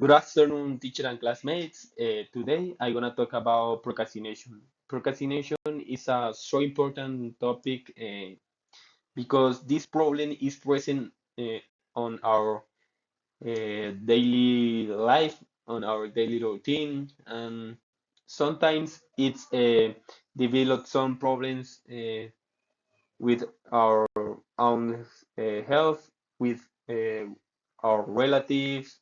Good afternoon, teacher and classmates. Today I'm gonna talk about procrastination. Procrastination is a so important topic because this problem is present on our daily life, on our daily routine, and sometimes it's develop some problems with our own health, with our relatives,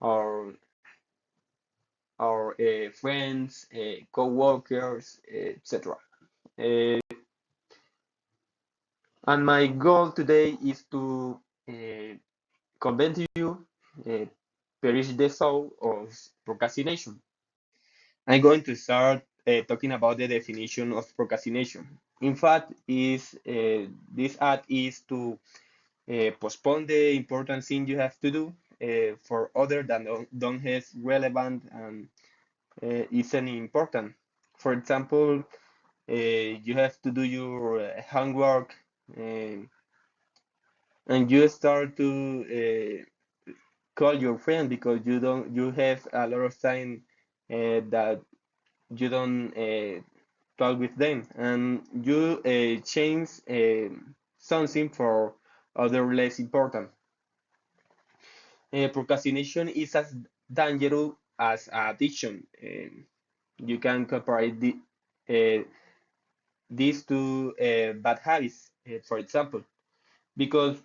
our friends, co-workers, etc. Uh, and my goal today is to uh, convince you, uh, perish the soul of procrastination. I'm going to start talking about the definition of procrastination. In fact, is this act is to postpone the important thing you have to do for other that don't have relevant and isn't important. For example, you have to do your homework uh, and you start to call your friend because you have a lot of time that you don't talk with them and you change something for other less important. Procrastination is as dangerous as addiction. You can compare uh, these two bad habits, for example, because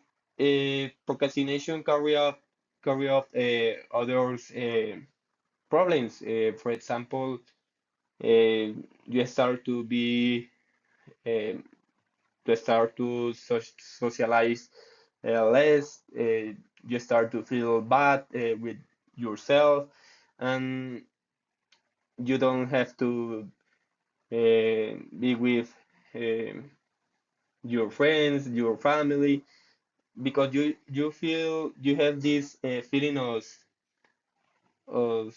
procrastination carry out others problems. For example, you start to be uh, socialize less. You start to feel bad with yourself, and you don't have to be with uh, your friends, your family, because you feel you have this feeling of of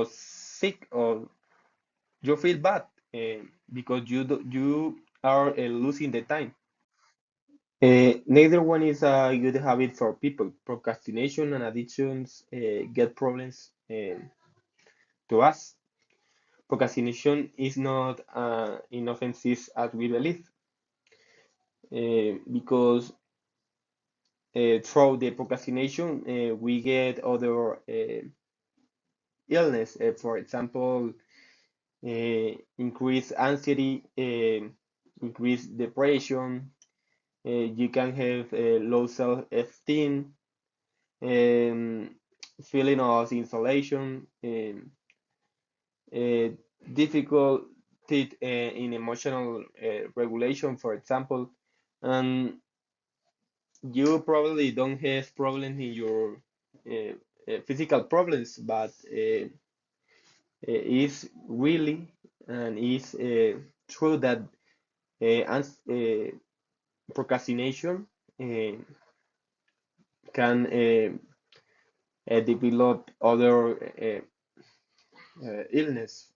sick or you feel bad because you are losing the time. Neither one is a good habit for people. Procrastination and addictions get problems to us. Procrastination is not inoffensive as we believe because through the procrastination we get other illness. For example, increase anxiety, increase depression. You can have low self-esteem, um, feeling of isolation, uh, difficulty in emotional regulation, for example, and you probably don't have problems in your physical problems, but it's really and it's true that procrastination uh, can develop other illness,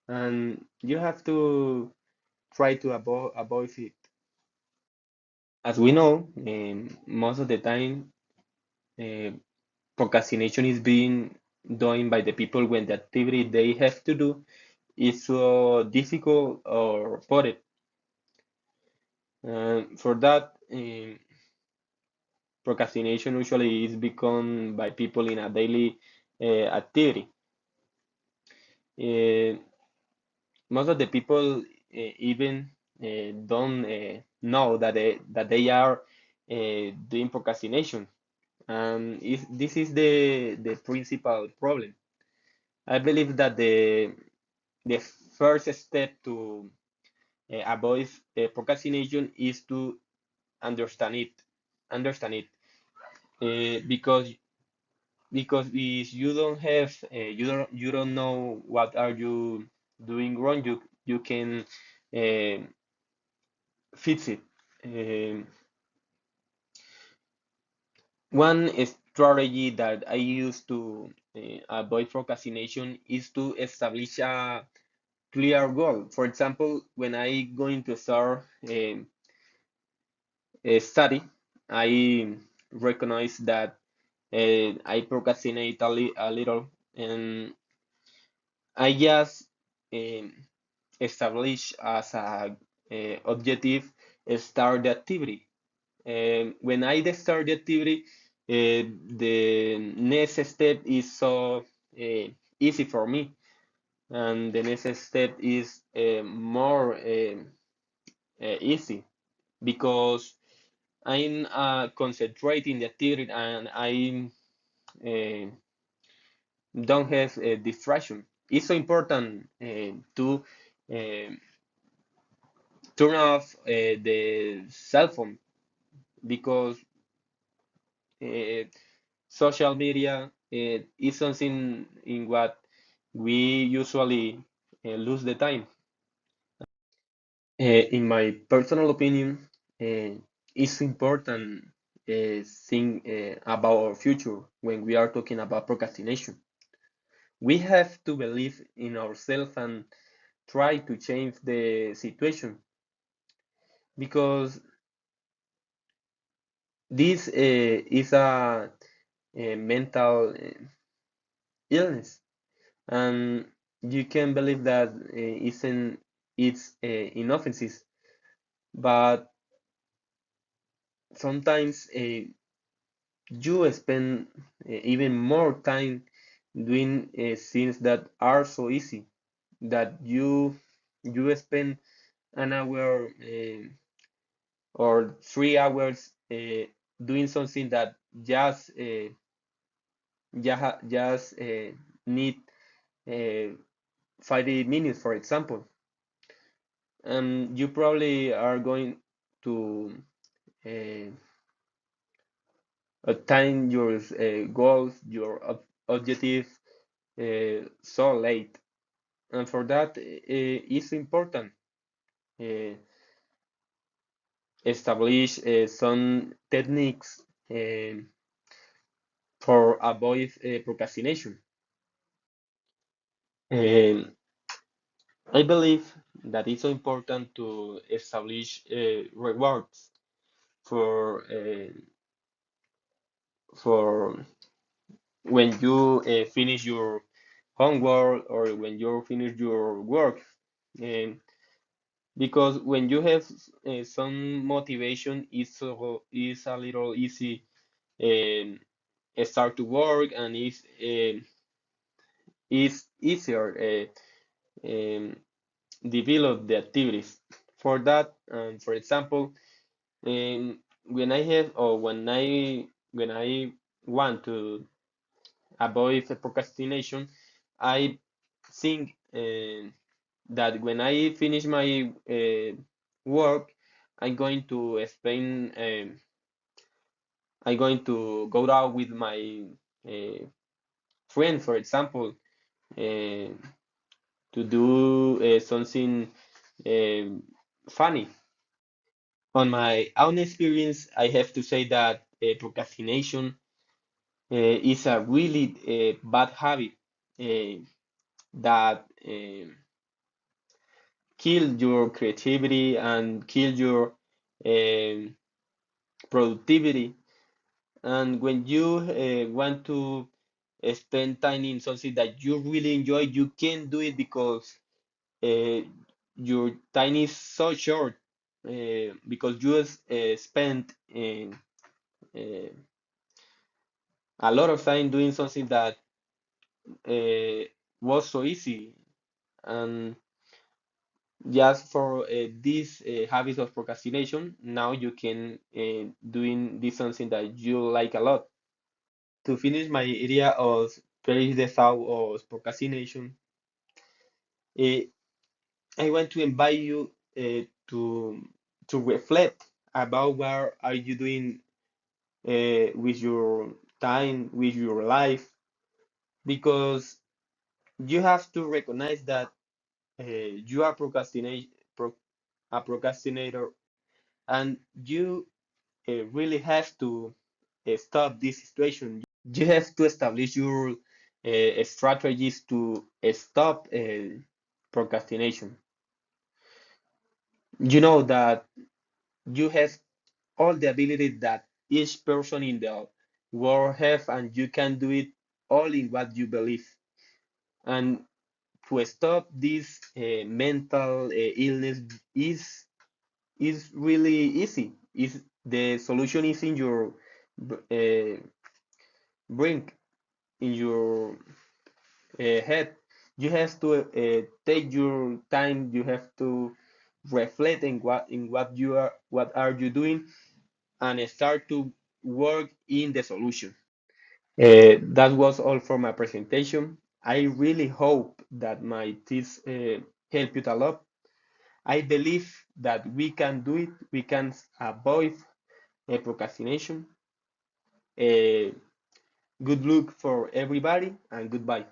and you have to try to avoid it. As we know, most of the time, uh, procrastination is being done by the people when the activity they have to do is so difficult or boring. For that, procrastination usually is become by people in a daily activity. Uh, Most of the people even don't know that they are doing procrastination, and this is the principal problem. I believe that the first step to avoid procrastination is to understand it, understand it, because if you don't have you don't know what are you doing wrong, you can uh, fix it. Um, One strategy that I use to avoid procrastination is to establish a clear goal. For example, when I going to start a study, I recognize that. I procrastinate a little, and I just um, establish as a objective start the activity. When I start the activity, the next step is so easy for me, and the next step is more easy because I'm concentrating the activity and I uh, don't have a distraction. It's so important to uh, turn off the cell phone because uh, social media is something in what we usually lose the time. In my personal opinion, it's important think about our future when we are talking about procrastination. We have to believe in ourselves and try to change the situation because this is a mental illness, and you can believe that isn't it's inoffensive, but sometimes you spend even more time doing things that are so easy that you spend an hour or 3 hours doing something that just need uh, 5 minutes, for example. You probably are going to uh, attain your goals, your objective so late. And for that, it's important uh, establish some techniques for avoid procrastination. Um, I believe that it's so important to establish rewards for for when you finish your homework or when you finish your work. Um, because when you have some motivation, it's a little easy um, start to work and it's easier develop the activities. For that, for example, when I have or when I want to avoid the procrastination, I think that when I finish my work, I'm going to spend. I'm going to go out with my uh, friend, for example, uh, to do something um funny. On my own experience, I have to say that procrastination is a really bad habit that kill your creativity and kill your um, productivity. And when you want to spend time in something that you really enjoy, you can do it because uh, your time is so short because you spent uh, a lot of time doing something that uh, was so easy. And just for this habit of procrastination, now you can doing this something that you like a lot. To finish my area of perish the thought of procrastination, eh, I want to invite you to reflect about what are you doing with your time, with your life, because you have to recognize that you are a procrastinator, and you really have to stop this situation. You have to establish your strategies to stop procrastination. You know that you have all the ability that each person in the work have, and you can do it all in what you believe. And to stop this mental illness is really easy. Is the solution is in your brain, in your head. You have to take your time. You have to reflect in what are you doing, and start to work in the solution. That was all for my presentation. I really hope that my tips help you a lot. I believe that we can do it. We can avoid procrastination. Uh, Good luck for everybody, and goodbye.